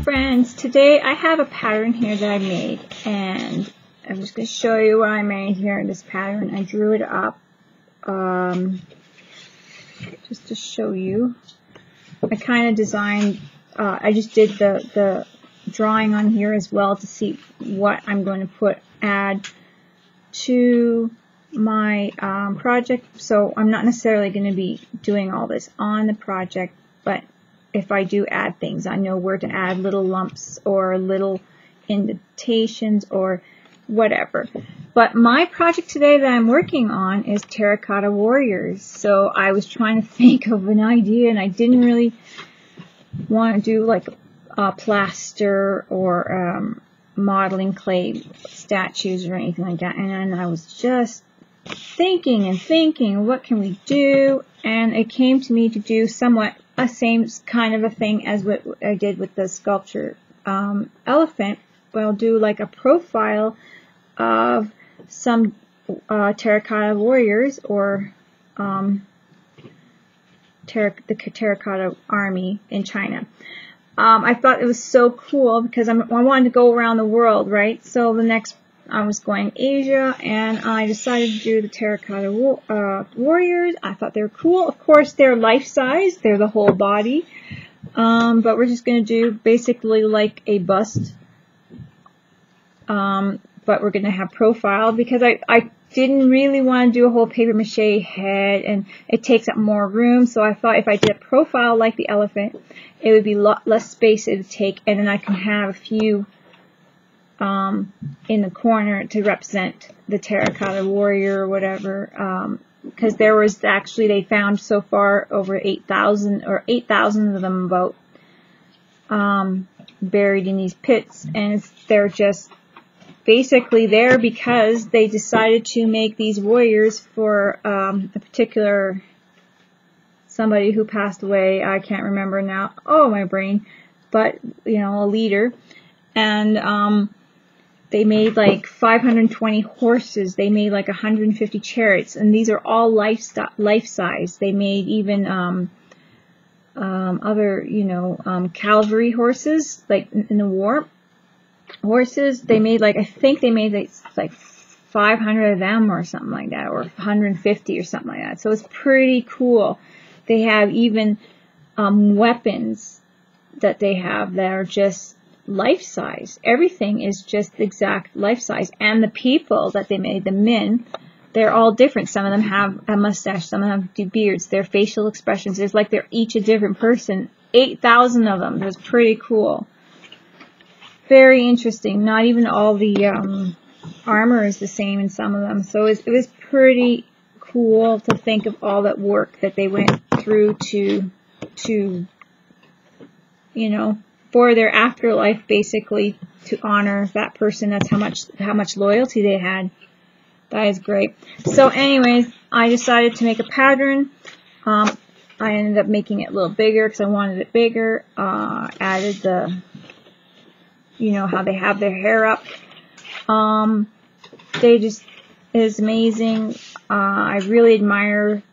friends, today I have a pattern here that I made, and I'm just going to show you what I made here in this pattern. I drew it up just to show you. I kind of designed, I just did the drawing on here as well to see what I'm going to add to my project. So I'm not necessarily going to be doing all this on the project, but if I do add things, I know where to add little lumps or little indentations or whatever. But my project today that I'm working on is terracotta warriors. So I was trying to think of an idea, and I didn't really want to do like plaster or modeling clay statues or anything like that. And then I was just thinking and thinking, what can we do? And it came to me to do somewhat a same kind of a thing as what I did with the sculpture elephant. But I'll do like a profile of some terracotta warriors or the terracotta army in China. I thought it was so cool because I wanted to go around the world, right? So the next I was going Asia, and I decided to do the terracotta warriors. I thought they were cool. Of course, they're life-size. They're the whole body. But we're just going to do basically like a bust. But we're going to have profile because I didn't really want to do a whole papier-mâché head, and it takes up more room. So I thought if I did a profile like the elephant, it would be a lot less space it would take, and then I can have a few in the corner to represent the terracotta warrior or whatever, because there was actually, they found so far over 8,000 of them about buried in these pits, and they're just basically there because they decided to make these warriors for a particular somebody who passed away. I can't remember now. Oh, my brain. But, you know, a leader. And they made like 520 horses. They made like 150 chariots. And these are all life-size. They made even other, you know, cavalry horses, like in the war. Horses, they made like, I think they made like 500 of them or something like that, or 150 or something like that. So it's pretty cool. They have even weapons that they have that are just life-size. Everything is just exact life-size. And the people that they made, the men, they're all different. Some of them have a mustache, some of them have beards. Their facial expressions is like they're each a different person. 8,000 of them. That's pretty cool. Very interesting. Not even all the armor is the same in some of them. So it was pretty cool to think of all that work that they went through to you know, for their afterlife, basically, to honor that person. That's how much loyalty they had. That is great. So anyways, I decided to make a pattern. I ended up making it a little bigger because I wanted it bigger. Added the, you know, how they have their hair up. They just, it is amazing. I really admire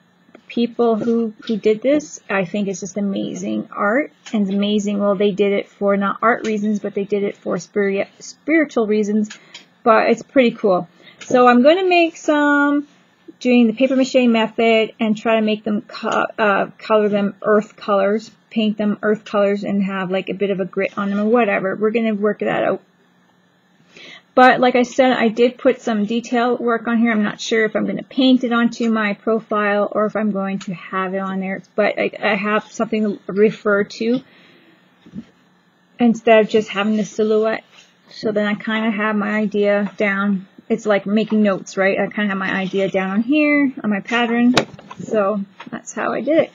people who did this. I think it's just amazing art, and it's amazing. Well, they did it for not art reasons, but they did it for spiritual reasons. But it's pretty cool. So I'm going to make some doing the papier-mâché method and try to make them color them earth colors, paint them earth colors, and have like a bit of a grit on them or whatever. We're going to work that out. But like I said, I did put some detail work on here. I'm not sure if I'm going to paint it onto my profile or if I'm going to have it on there. But I have something to refer to instead of just having the silhouette. So then I kind of have my idea down. It's like making notes, right? I kind of have my idea down on here on my pattern. So that's how I did it.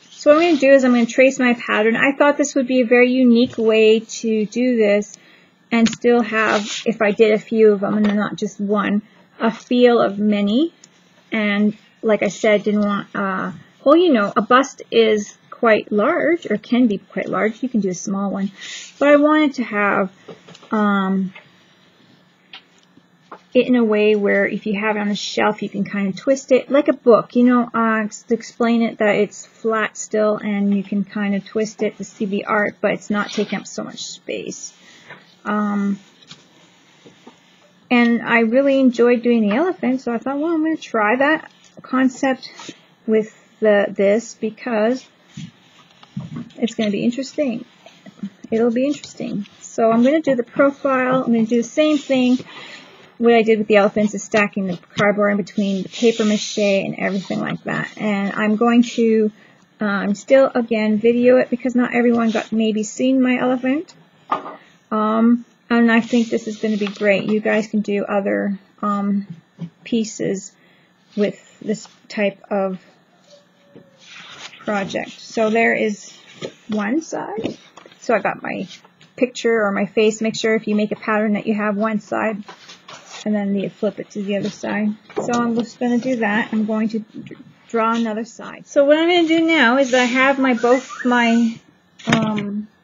So what I'm going to do is I'm going to trace my pattern. I thought this would be a very unique way to do this and still have, if I did a few of them and not just one, a feel of many. And like I said, didn't want, well, you know, a bust is quite large, or can be quite large. You can do a small one. But I wanted to have it in a way where if you have it on a shelf, you can kind of twist it like a book, you know, to explain it that it's flat still and you can kind of twist it to see the art, but it's not taking up so much space. And I really enjoyed doing the elephant, so I thought, well, I'm going to try that concept with this because it's going to be interesting. It'll be interesting. So I'm going to do the profile. I'm going to do the same thing. What I did with the elephants is stacking the cardboard in between the paper mache and everything like that. And I'm going to still, again, video it because not everyone got maybe seen my elephant. And I think this is going to be great. You guys can do other pieces with this type of project. So there is one side. So I got my picture or my face. Make sure if you make a pattern that you have one side and then you flip it to the other side. So I'm just going to do that. I'm going to draw another side. So what I'm going to do now is I have both my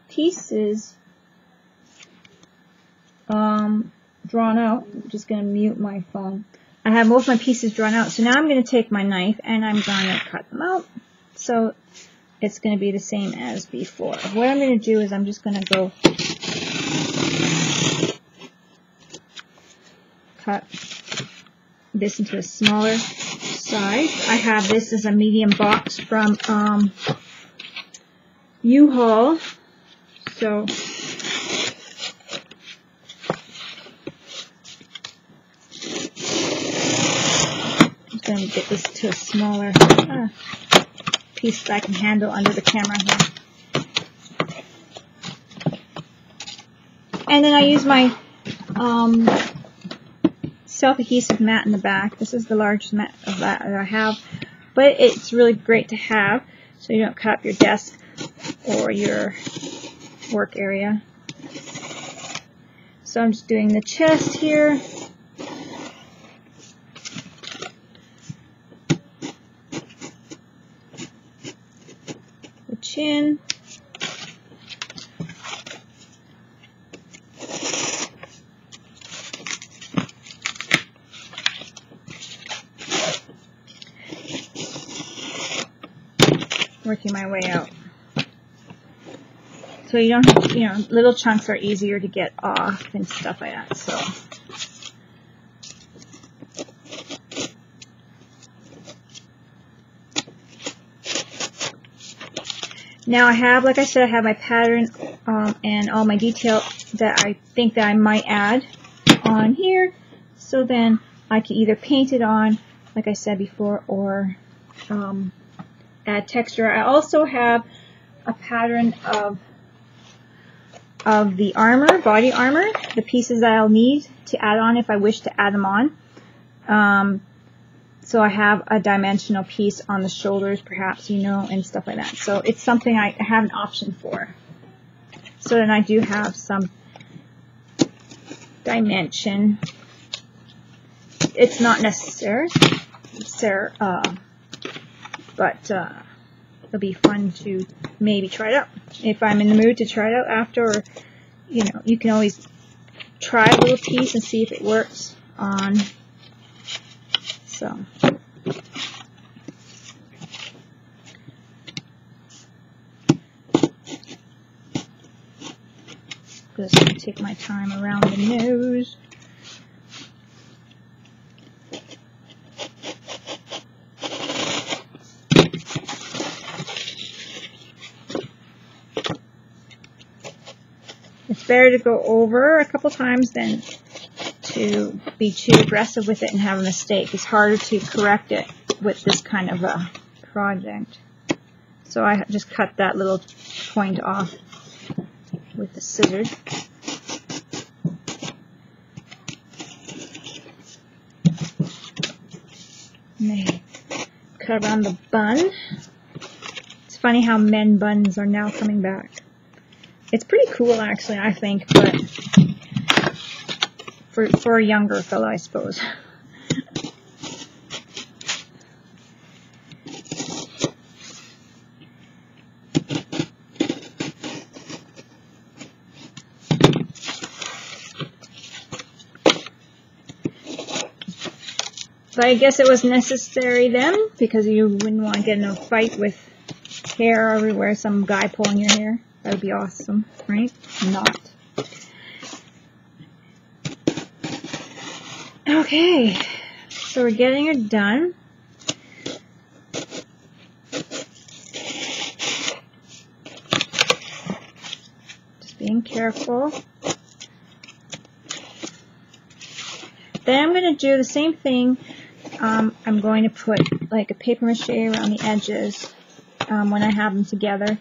pieces drawn out. I'm just going to mute my phone. I have both my pieces drawn out. So now I'm going to take my knife and I'm going to cut them out. So it's going to be the same as before. What I'm going to do is I'm just going to go cut this into a smaller size. I have this as a medium box from U-Haul. So I'm going to get this to a smaller piece that I can handle under the camera here. And then I use my self-adhesive mat in the back. This is the largest mat of that I have, but it's really great to have so you don't cut up your desk or your work area. So I'm just doing the chest here. The chin. Working my way out. So you don't have, you know, little chunks are easier to get off and stuff like that. So now I have, like I said, I have my pattern and all my detail that I think that I might add on here. So then I can either paint it on, like I said before, or add texture. I also have a pattern of the armor, body armor, the pieces that I'll need to add on if I wish to add them on. So I have a dimensional piece on the shoulders, perhaps, you know, and stuff like that. So it's something I have an option for. So then I do have some dimension. It's not necessary, but it'll be fun to maybe try it out. If I'm in the mood to try it out after, or, you know, you can always try a little piece and see if it works on. So. Just going to take my time around the nose. It's better to go over a couple times than to be too aggressive with it and have a mistake. It's harder to correct it with this kind of a project. So I just cut that little point off with the scissors. And they cut around the bun. It's funny how men buns are now coming back. It's pretty cool, actually, I think, but for a younger fellow, I suppose. But I guess it was necessary then, because you wouldn't want to get in a fight with hair everywhere, some guy pulling your hair. That would be awesome, right? Not. Okay, so we're getting it done. Just being careful. Then I'm going to do the same thing. I'm going to put like a papier-mâché around the edges when I have them together.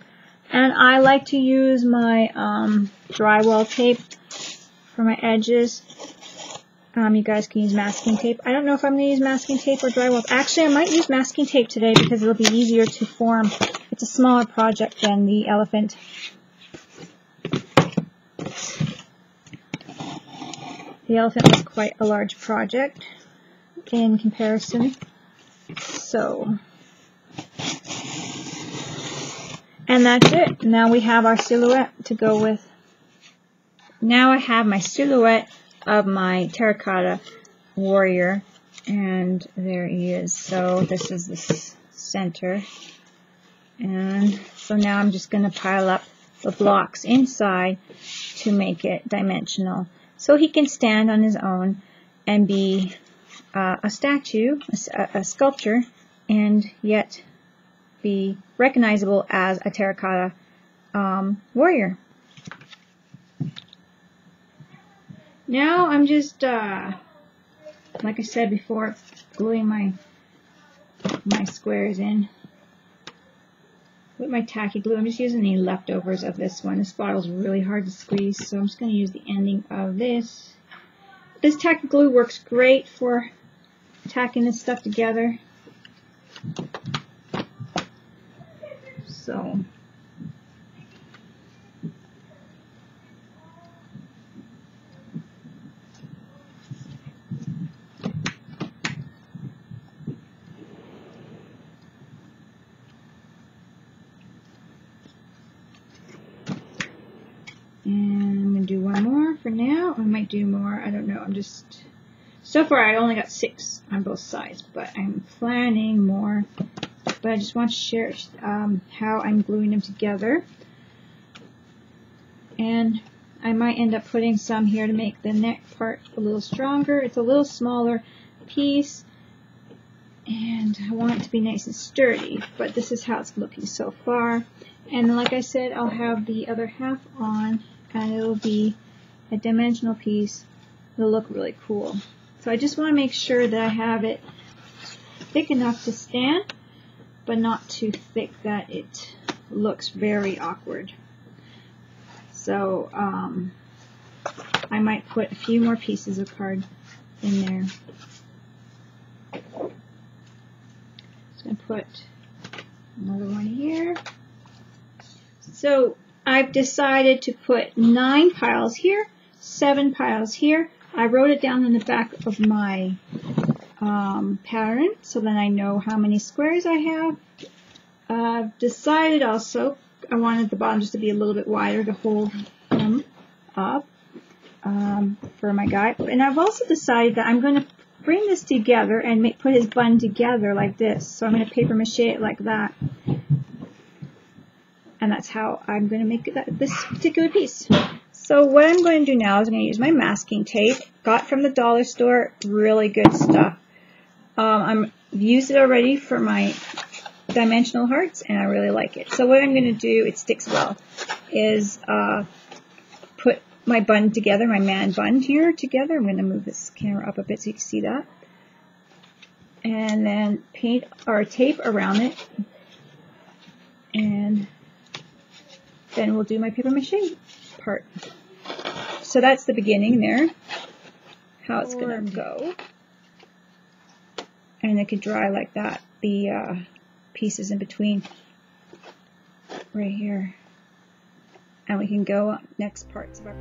And I like to use my drywall tape for my edges. You guys can use masking tape. I don't know if I'm going to use masking tape or drywall. Actually, I might use masking tape today because it'll be easier to form. It's a smaller project than the elephant. The elephant was quite a large project in comparison. So, and that's it. Now we have our silhouette to go with. Now I have my silhouette of my terracotta warrior, and there he is. So this is the center, and so now I'm just going to pile up the blocks inside to make it dimensional, so he can stand on his own and be a statue, a sculpture, and yet be recognizable as a terracotta warrior. Now I'm just, like I said before, gluing my squares in with my tacky glue. I'm just using the leftovers of this one. This bottle's really hard to squeeze, so I'm just going to use the ending of this. This tacky glue works great for tacking this stuff together. So, and I'm going to do one more for now. I might do more. I don't know. I'm just... So far, I only got 6 on both sides, but I'm planning more. But I just want to share how I'm gluing them together. And I might end up putting some here to make the neck part a little stronger. It's a little smaller piece, and I want it to be nice and sturdy. But this is how it's looking so far. And like I said, I'll have the other half on, and it'll be a dimensional piece. It'll look really cool. So I just want to make sure that I have it thick enough to stand, but not too thick that it looks very awkward. So I might put a few more pieces of card in there. Just going to put another one here. So I've decided to put 9 piles here, 7 piles here. I wrote it down in the back of my pattern so that I know how many squares I have. I've decided also I wanted the bottom just to be a little bit wider to hold him up for my guy. And I've also decided that I'm going to bring this together and put his bun together like this. So I'm going to papier-mâché it like that. And that's how I'm going to make this particular piece. So what I'm going to do now is I'm going to use my masking tape. Got from the dollar store, really good stuff. I've used it already for my dimensional hearts, and I really like it. So what I'm going to do, it sticks well, is put my bun together, my man bun here together. I'm going to move this camera up a bit so you can see that. And then paint our tape around it. And then we'll do my papier-mâché part. So that's the beginning there, how it's going to go. And it could dry like that, the pieces in between right here. And we can go up next parts of our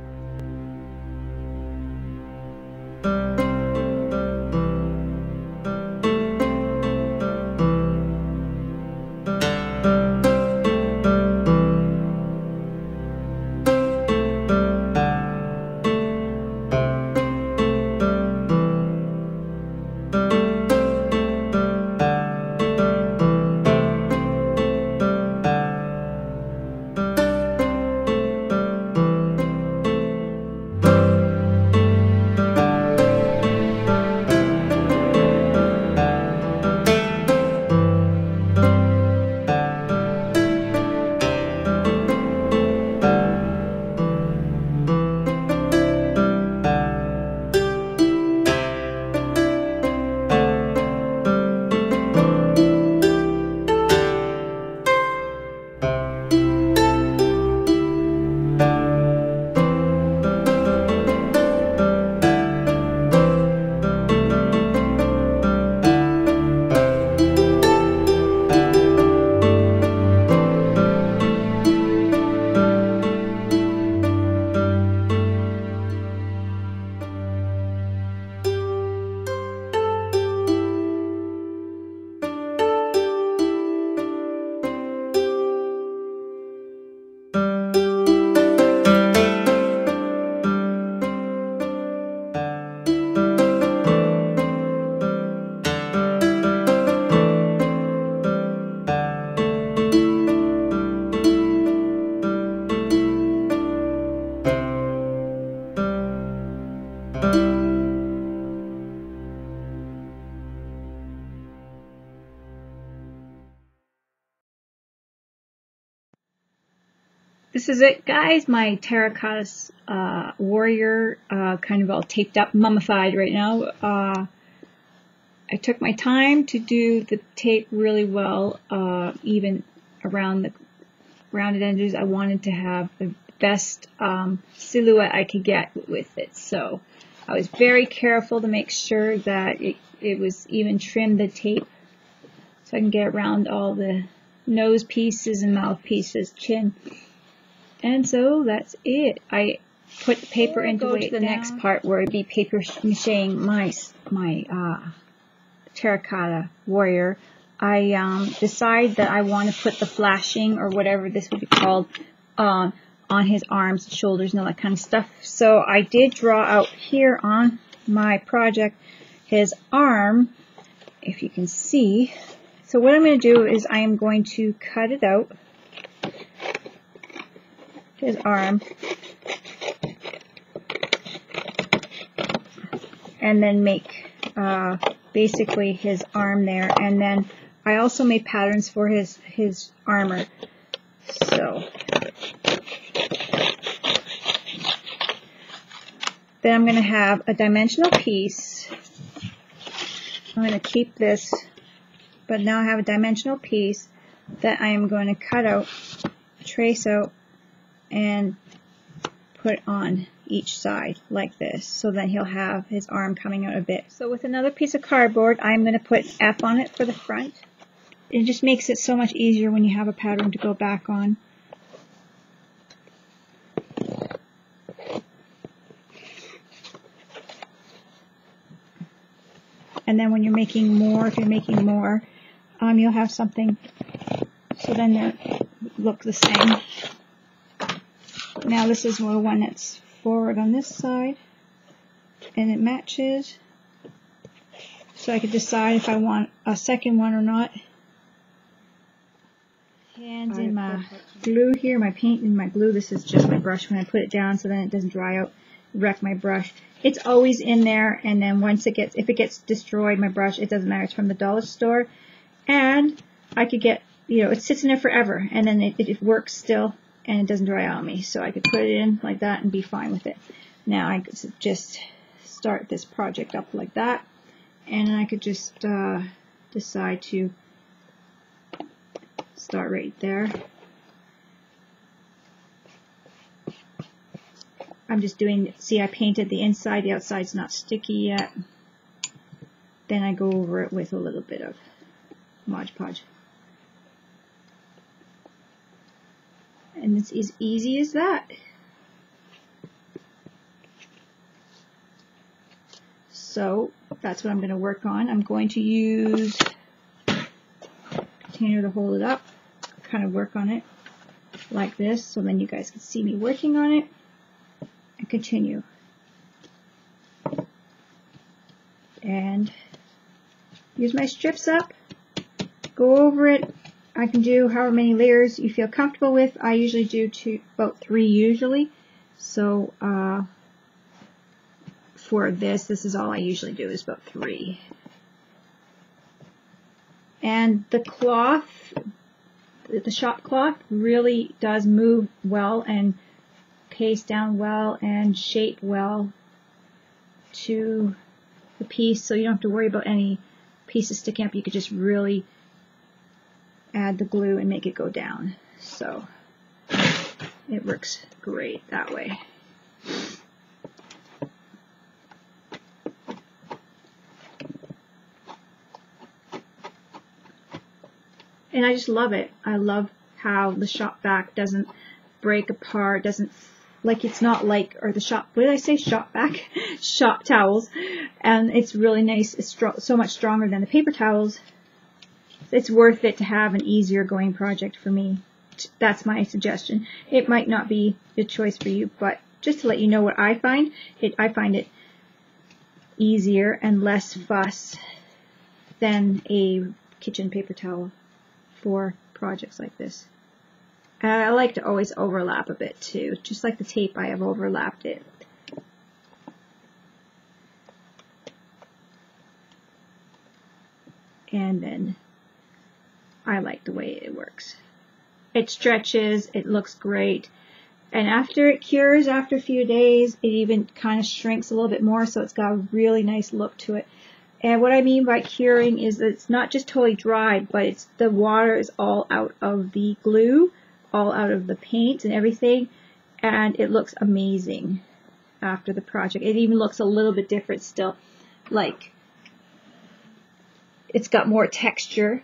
This is it, guys. My terracotta warrior, kind of all taped up, mummified right now. I took my time to do the tape really well, even around the rounded edges. I wanted to have the best silhouette I could get with it, so I was very careful to make sure that it was even trimmed, the tape, so I can get around all the nose pieces and mouth pieces, chin. And so that's it. I put the paper into it. The next part where it'd be papier-mâchéing my terracotta warrior. I decide that I want to put the flashing, or whatever this would be called, on his arms, shoulders, and all that kind of stuff. So I did draw out here on my project his arm, if you can see. So what I'm going to do is I am going to cut it out, his arm, and then make basically his arm there. And then I also made patterns for his armor. So then I'm going to have a dimensional piece. I'm going to keep this, but now I have a dimensional piece that I am going to cut out, trace out, and put on each side like this, so that he'll have his arm coming out a bit. So with another piece of cardboard, I'm going to put F on it for the front. It just makes it so much easier when you have a pattern to go back on. And then when you're making more, if you're making more, you'll have something, so then they look the same. Now this is the one that's forward on this side, and it matches, so I could decide if I want a second one or not. Hands in my glue here, my paint and my glue. This is just my brush when I put it down, so then it doesn't dry out, wreck my brush. It's always in there, and then once if it gets destroyed, my brush, it doesn't matter, it's from the dollar store, and I could get, it sits in there forever, and then it works still, and it doesn't dry out on me, so I could put it in like that and be fine with it. Now I could just start this project up like that, and I could just decide to start right there. I'm just doing, see, I painted the inside, the outside's not sticky yet. Then I go over it with a little bit of Mod Podge. And it's as easy as that. So that's what I'm going to work on. I'm going to use a container to hold it up, kind of work on it like this, so then you guys can see me working on it, and continue. And use my strips up, go over it. I can do however many layers you feel comfortable with. I usually do about 3 usually. So for this is all I usually do, is about 3. And the cloth, the shop cloth, really does move well and paste down well and shape well to the piece, so you don't have to worry about any pieces sticking up. You could just really add the glue and make it go down. So it works great that way. And I just love it. I love how the shop back doesn't break apart, doesn't, like, it's not like, or the shop, what did I say, shop back? Shop towels. And it's really nice. It's so much stronger than the paper towels. It's worth it to have an easier going project for me. That's my suggestion. It might not be a choice for you, but just to let you know what I find, I find it easier and less fuss than a kitchen paper towel for projects like this. I like to always overlap a bit too, just like the tape, I have overlapped it. And then I like the way it works. It stretches, it looks great. And after it cures, after a few days, it even kind of shrinks a little bit more, so it's got a really nice look to it. And what I mean by curing is that it's not just totally dried, but it's the water is all out of the glue, all out of the paint and everything, and it looks amazing after the project. It even looks a little bit different still, like it's got more texture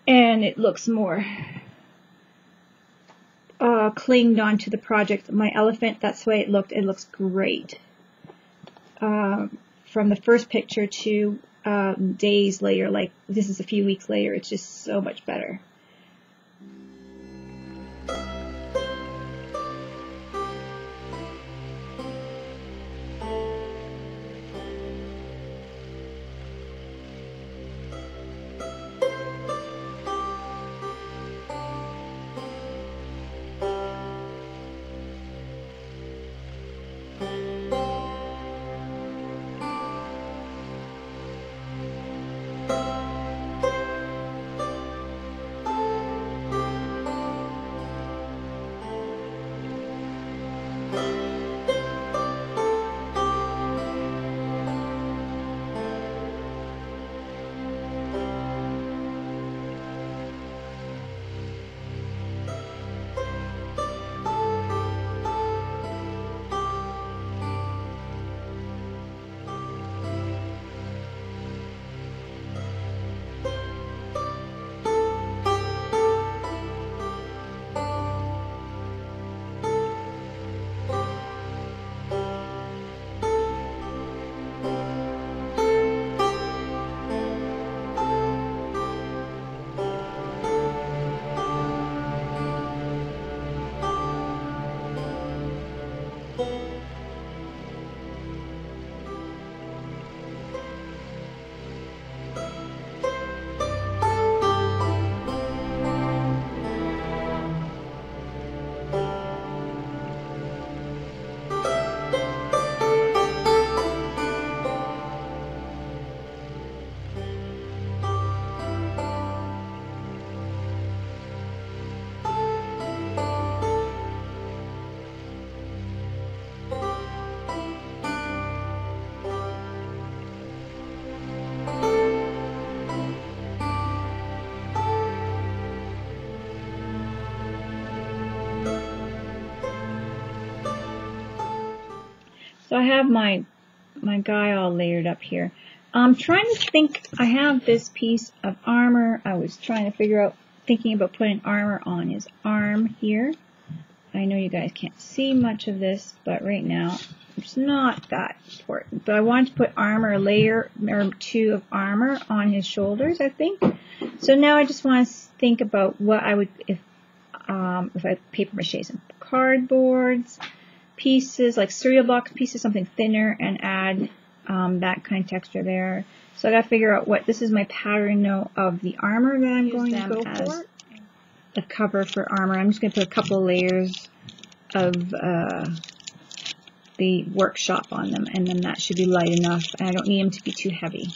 and it looks more clinged onto the project. My elephant, that's the way it looked. It looks great. From the first picture to days later, like this is a few weeks later, it's just so much better. So I have my guy all layered up here. I'm trying to think, I have this piece of armor. I was trying to figure out, thinking about putting armor on his arm here. I know you guys can't see much of this, but right now it's not that important. But I wanted to put armor, a layer or two of armor on his shoulders, I think. So now I just want to think about what I would, if I paper-mâché some cardboards, pieces, like cereal box pieces, something thinner, and add that kind of texture there. So I gotta figure out what, this is my pattern now of the armor that I'm going to go for. The cover for armor. I'm just gonna put a couple layers of the workshop on them, and then that should be light enough, and I don't need them to be too heavy.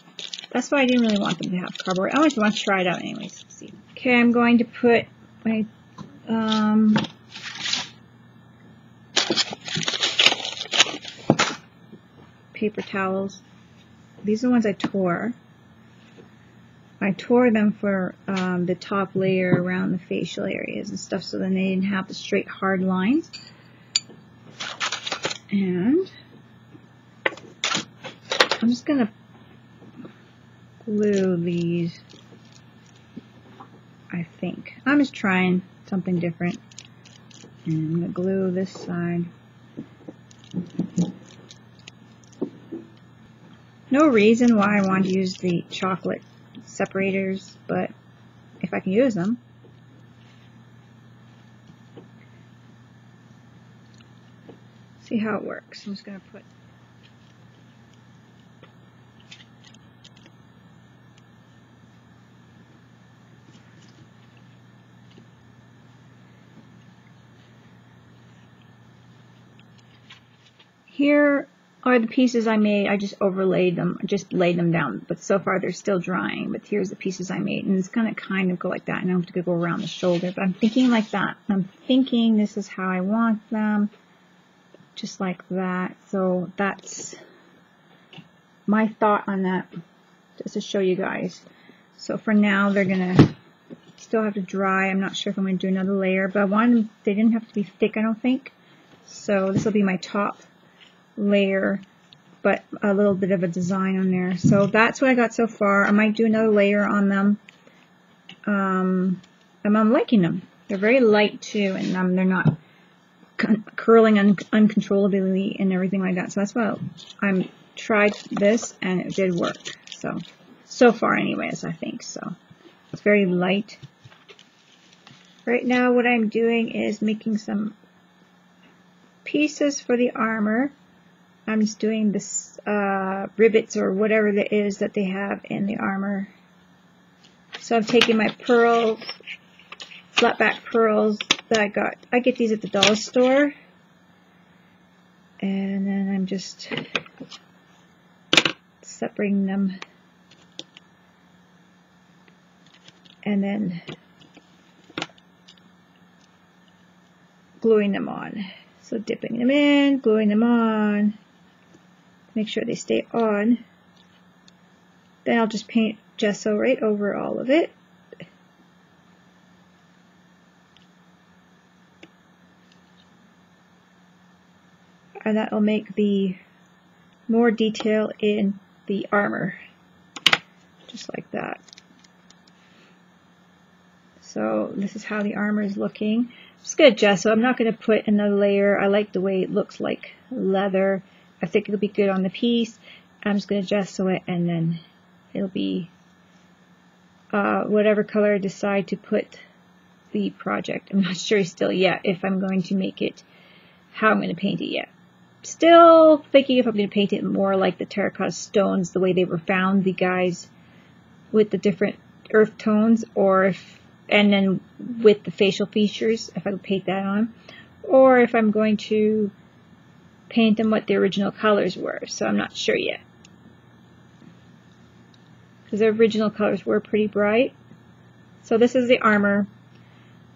That's why I didn't really want them to have cardboard. I always want to try it out anyways. Let's see. Okay, I'm going to put my paper towels. These are the ones I tore. I tore them for the top layer around the facial areas and stuff, so then they didn't have the straight hard lines. And I'm just gonna glue these, I think. I'm just trying something different. And I'm gonna glue this side. No reason why I want to use the chocolate separators, but if I can use them. See how it works. I'm just going to put here. are the pieces I made. I just overlaid them, just laid them down, but so far they're still drying. But here's the pieces I made, and it's gonna kind of go like that, and I'm gonna go around the shoulder, but I'm thinking like that. I'm thinking this is how I want them, just like that. So that's my thought on that, just to show you guys. So for now, they're gonna still have to dry. I'm not sure if I'm gonna do another layer, but I wanted them, they didn't have to be thick, I don't think. So this will be my top layer, but a little bit of a design on there. So that's what I got so far. I might do another layer on them. And I'm liking them. They're very light too, and they're not curling uncontrollably and everything like that. So that's why I tried this, and it did work. So far anyways, I think so. It's very light. Right now what I'm doing is making some pieces for the armor. I'm just doing this rivets or whatever it is that they have in the armor. So I'm taking my pearl, flat back pearls that I got. I get these at the dollar store. And then I'm just separating them. And then gluing them on. So dipping them in, gluing them on. Make sure they stay on. Then I'll just paint gesso right over all of it. And that will make the more detail in the armor. Just like that. So this is how the armor is looking. I'm just going to gesso. I'm not going to put another layer. I like the way it looks like leather. I think it'll be good on the piece. I'm just going to gesso it, and then it'll be whatever color I decide to put the project. I'm not sure still yet if I'm going to make it, how I'm going to paint it yet. Still thinking if I'm going to paint it more like the terracotta stones, the way they were found, the guys with the different earth tones, or if, and then with the facial features, if I would paint that on, or if I'm going to paint them what the original colors were. So I'm not sure yet, because the original colors were pretty bright. So this is the armor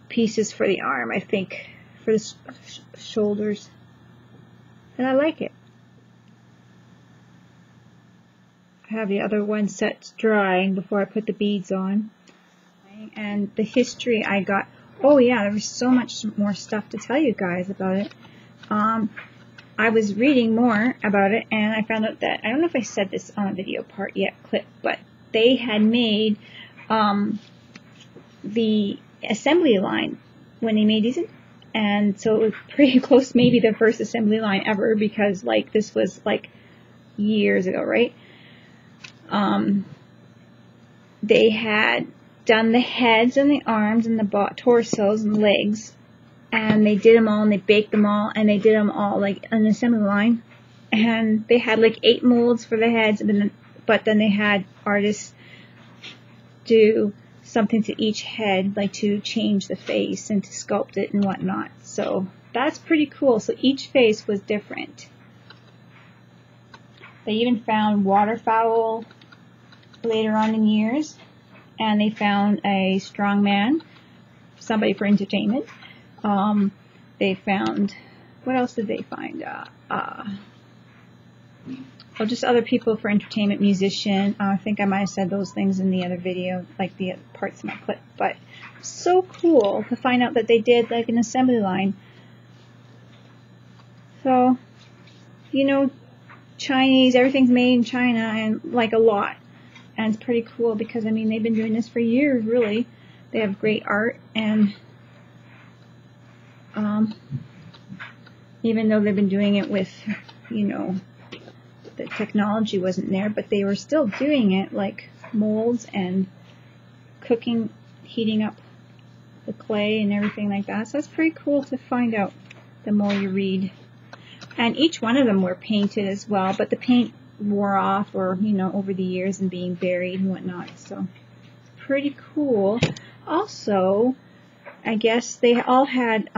pieces for the arm, I think, for the shoulders, and I like it. I have the other one set drying before I put the beads on. And the history I got, oh yeah, there was so much more stuff to tell you guys about it. I was reading more about it, and I found out that, I don't know if I said this on a video part yet, clip, but they had made the assembly line when they made these, and so it was pretty close, maybe the first assembly line ever, because like this was like years ago, right? They had done the heads and the arms and the torsos and legs, and they did them all, and they baked them all, and they did them all like an assembly line, and they had like 8 molds for the heads, but then they had artists do something to each head, like to change the face and to sculpt it and whatnot. So that's pretty cool. So each face was different. They even found waterfowl later on in years, and they found a strongman, somebody for entertainment. They found, what else did they find? Well, just other people for entertainment, musician. I think I might have said those things in the other video, like the parts of my clip. But so cool to find out that they did like an assembly line. So, you know, Chinese, everything's made in China, and like a lot. And it's pretty cool because, I mean, they've been doing this for years, really. They have great art, and even though they've been doing it with, you know, the technology wasn't there, but they were still doing it, like molds and cooking, heating up the clay and everything like that. So that's pretty cool to find out the more you read. And each one of them were painted as well, but the paint wore off, or, you know, over the years and being buried and whatnot. So it's pretty cool. Also, I guess they all had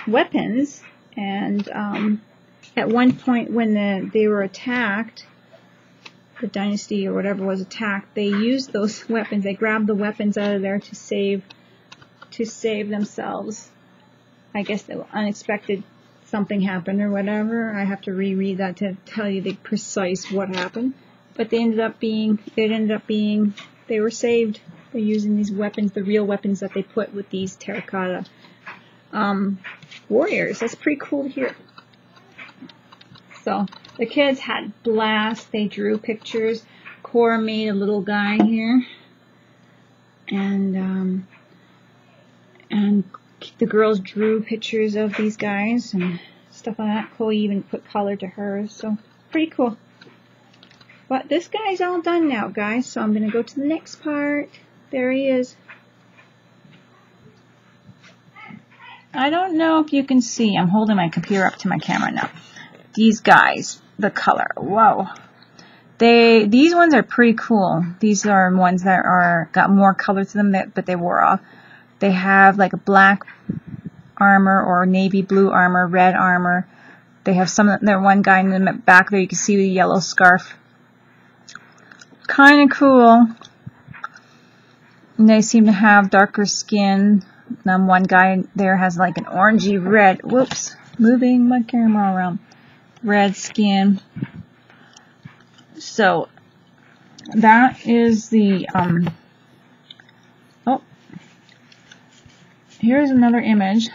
weapons, and at one point when they were attacked, the dynasty or whatever was attacked, they used those weapons. They grabbed the weapons out of there to save themselves. I guess the unexpected something happened or whatever. I have to reread that to tell you the precise what happened. But they were saved. They're using these weapons, the real weapons that they put with these terracotta warriors. That's pretty cool to hear. So the kids had blast. They drew pictures. Cora made a little guy here, and the girls drew pictures of these guys and stuff like that. Chloe even put color to hers, so pretty cool. But this guy's all done now, guys, so I'm going to go to the next part. There he is. I don't know if you can see. I'm holding my computer up to my camera now. These guys, the color. Whoa. These ones are pretty cool. These are ones that got more color to them, but they wore off. They have like a black armor or navy blue armor, red armor. They have one guy in the back there. You can see the yellow scarf. Kind of cool. And they seem to have darker skin. One guy there has like an orangey red. Whoops, moving my camera around. Red skin. So that is the oh. Here's another image,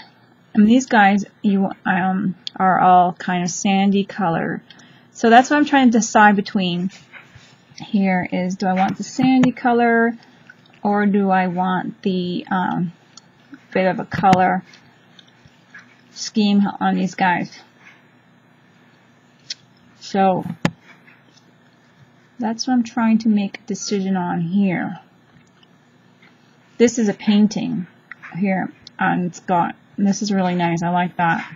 and these guys are all kind of sandy color. So that's what I'm trying to decide between. Here is, do I want the sandy color, or do I want the bit of a color scheme on these guys? So that's what I'm trying to make a decision on here. This is a painting here, and this is really nice. I like that.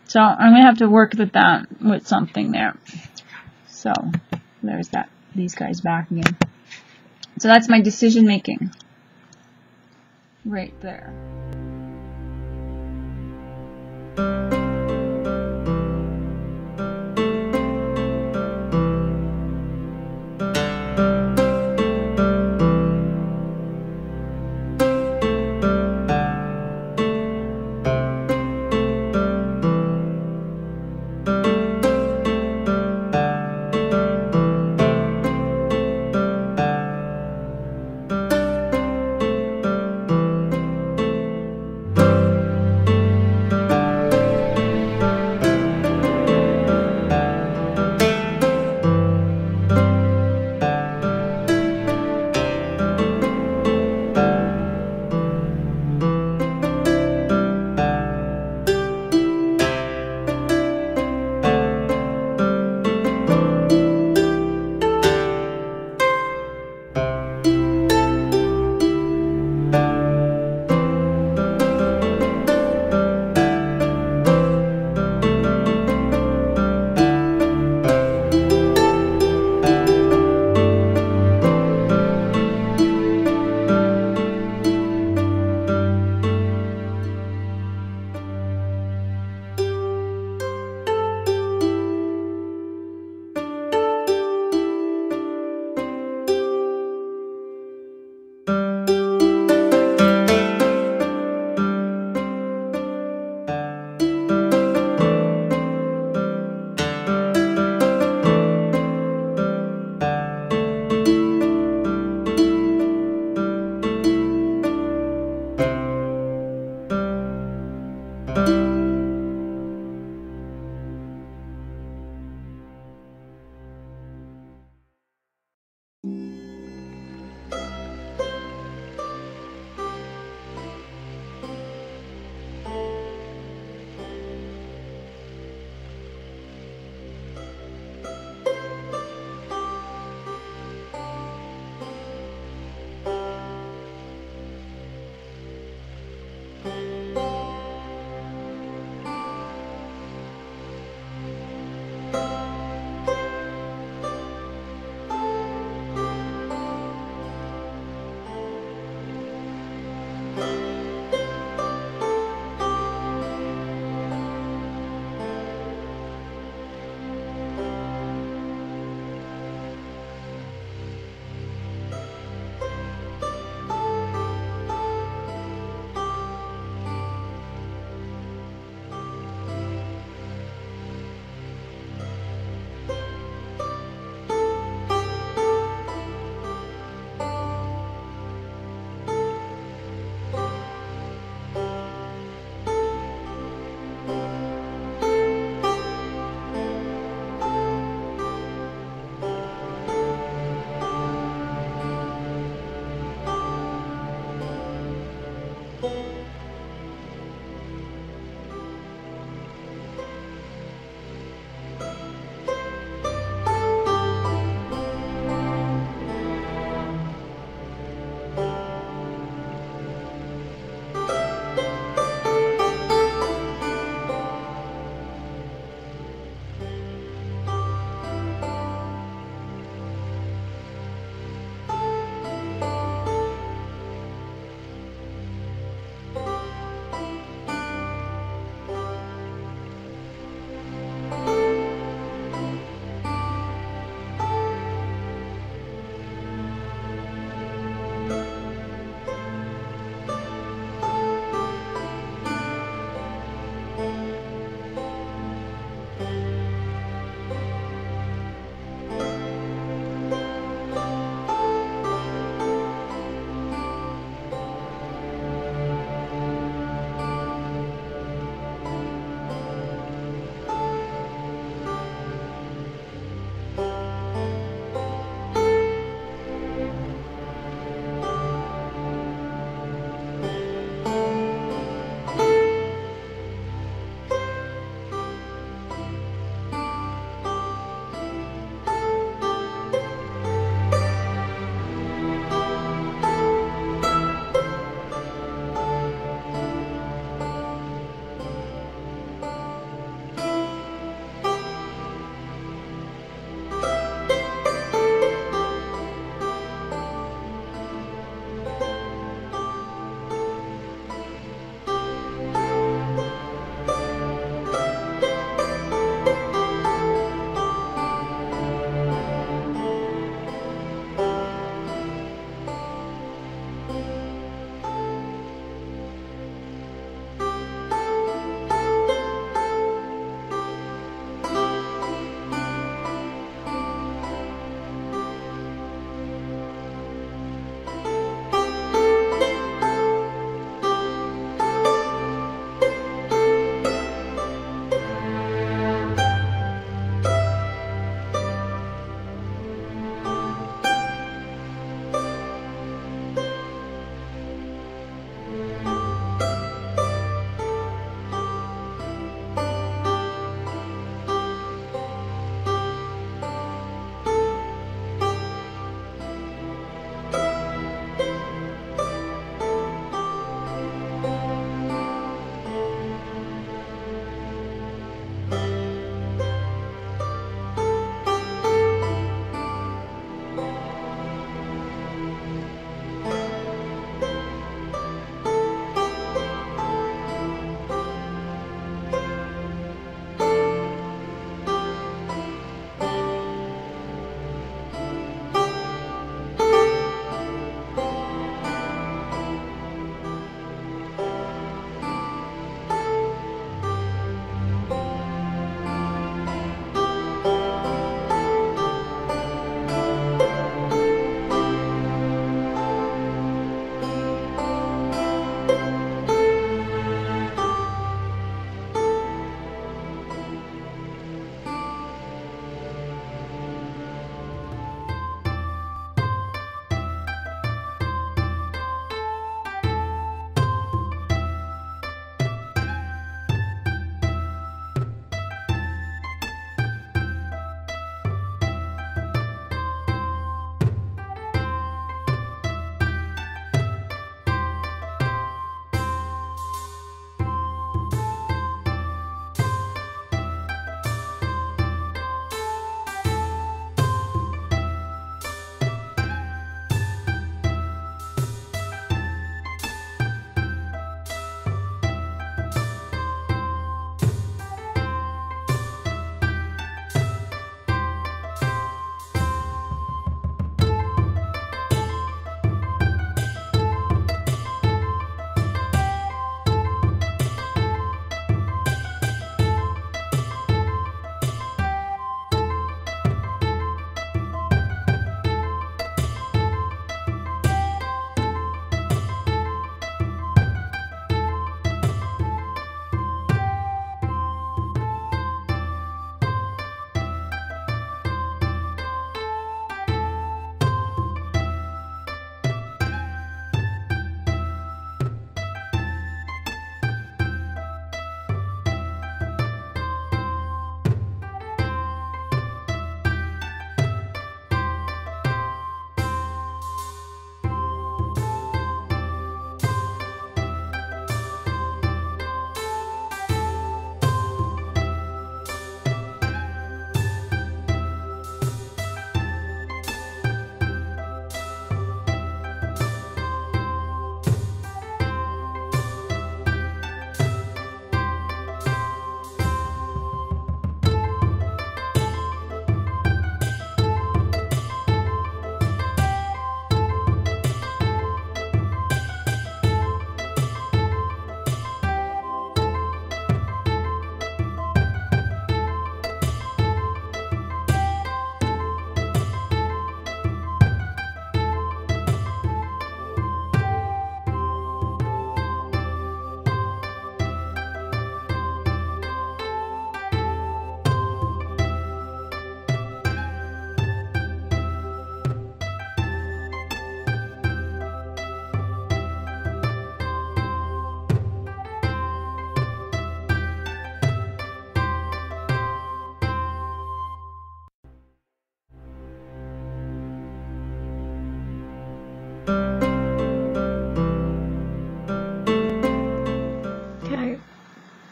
So I'm gonna have to work with that with something there. So there's these guys back again. So that's my decision making right there.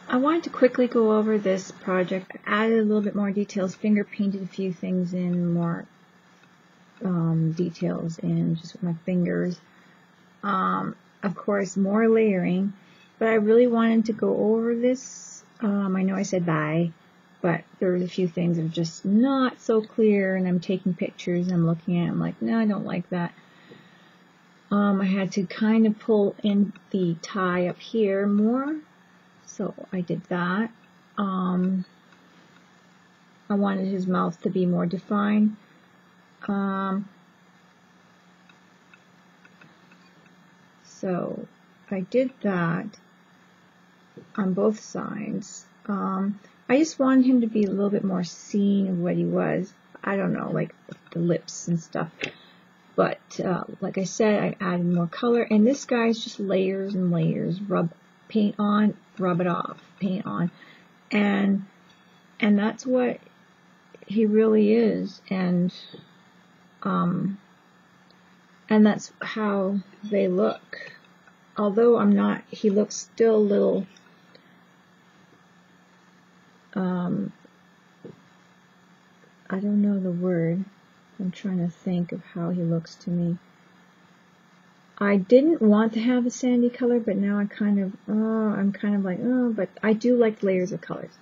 I wanted to quickly go over this project. I added a little bit more details, finger painted a few things in, more details in just with my fingers. Of course, more layering, but I really wanted to go over this. I know I said bye, but there's a few things that are just not so clear, and I'm taking pictures and I'm looking at it, I'm like, no, I don't like that. I had to kind of pull in the tie up here more, so I did that. I wanted his mouth to be more defined. So I did that on both sides. I just wanted him to be a little bit more seen of what he was. I don't know, like the lips and stuff. But like I said, I added more color, and this guy's just layers and layers. Rub paint on, rub it off, paint on, and that's what he really is, and that's how they look. Although I'm not, he looks still a little I don't know the word. I'm trying to think of how he looks to me. I didn't want to have a sandy color, but now I kind of, I'm kind of like, but I do like layers of colors.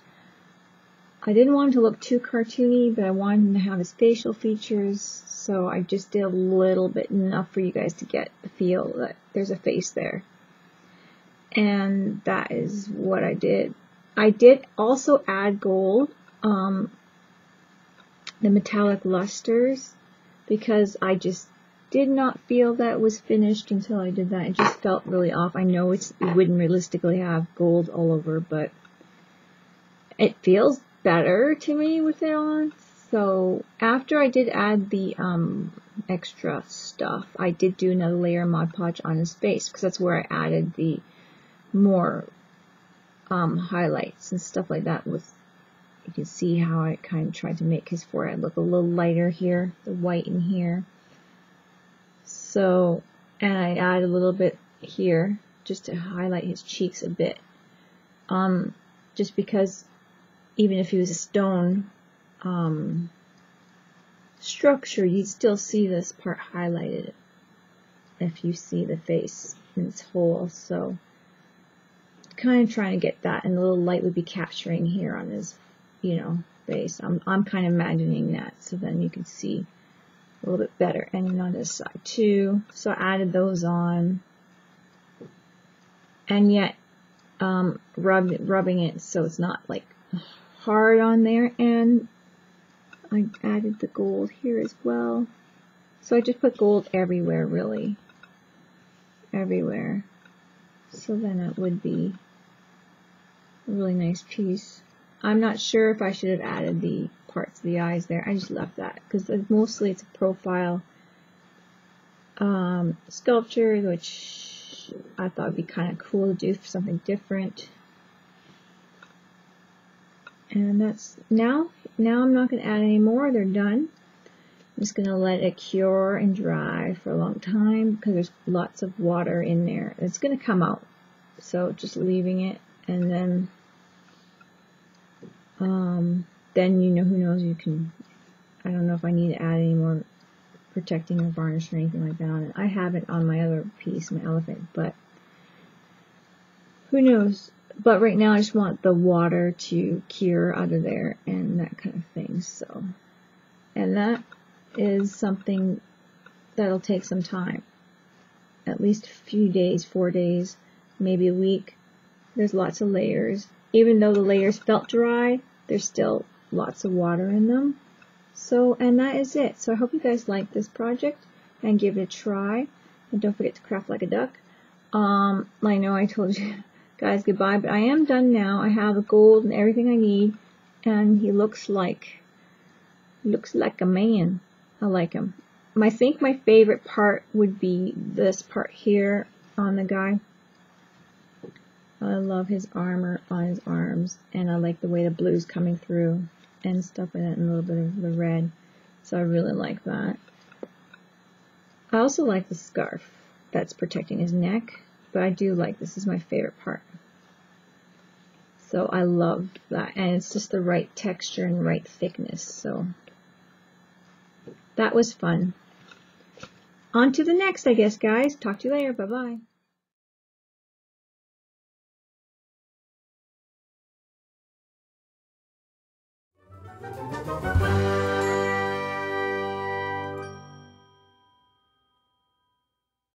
I didn't want him to look too cartoony, but I wanted him to have his facial features, so I just did a little bit, enough for you guys to get the feel that there's a face there. And that is what I did. I did also add gold, the metallic lusters, because I just did not feel that was finished until I did that. It just felt really off. I know it wouldn't realistically have gold all over, but it feels better to me with it on. So after I did add the extra stuff, I did do another layer of Mod Podge on his face, because that's where I added the more highlights and stuff like that. With, you can see how I kind of tried to make his forehead look a little lighter here, the white in here. So, and I added a little bit here just to highlight his cheeks a bit. Just because even if he was a stone structure, you'd still see this part highlighted if you see the face in its whole. So, kind of trying to get that, and the little light would be capturing here on his, face. I'm kind of imagining that, so then you can see a little bit better. And on this side too. So I added those on, and yet rubbing it so it's not like hard on there. And I added the gold here as well. So I just put gold everywhere, really, everywhere. So then it would be a really nice piece. I'm not sure if I should have added the parts of the eyes there. I just left that because mostly it's a profile sculpture, which I thought would be kind of cool to do for something different. And that's now I'm not going to add any more. They're done. I'm just going to let it cure and dry for a long time because there's lots of water in there. It's going to come out. So just leaving it, and then who knows, you can, I don't know if I need to add any more protecting or varnish or anything like that on it. I have it on my other piece, my elephant, but who knows. But right now I just want the water to cure out of there and that kind of thing. So, and that is something that'll take some time, at least a few days, 4 days, maybe a week. There's lots of layers. Even though the layers felt dry, there's still lots of water in them. So, and that is it. So I hope you guys like this project and give it a try. And don't forget to craft like a duck. I know I told you guys goodbye, but I am done now. I have the gold and everything I need, and he looks like a man. I like him. I think my favorite part would be this part here on the guy. I love his armor on his arms, and I like the way the blue's coming through and stuff in it, and a little bit of the red. So I really like that. I also like the scarf that's protecting his neck, but I do like this. Is my favorite part. So I loved that, and it's just the right texture and right thickness. So that was fun. On to the next, I guess, guys. Talk to you later. Bye-bye.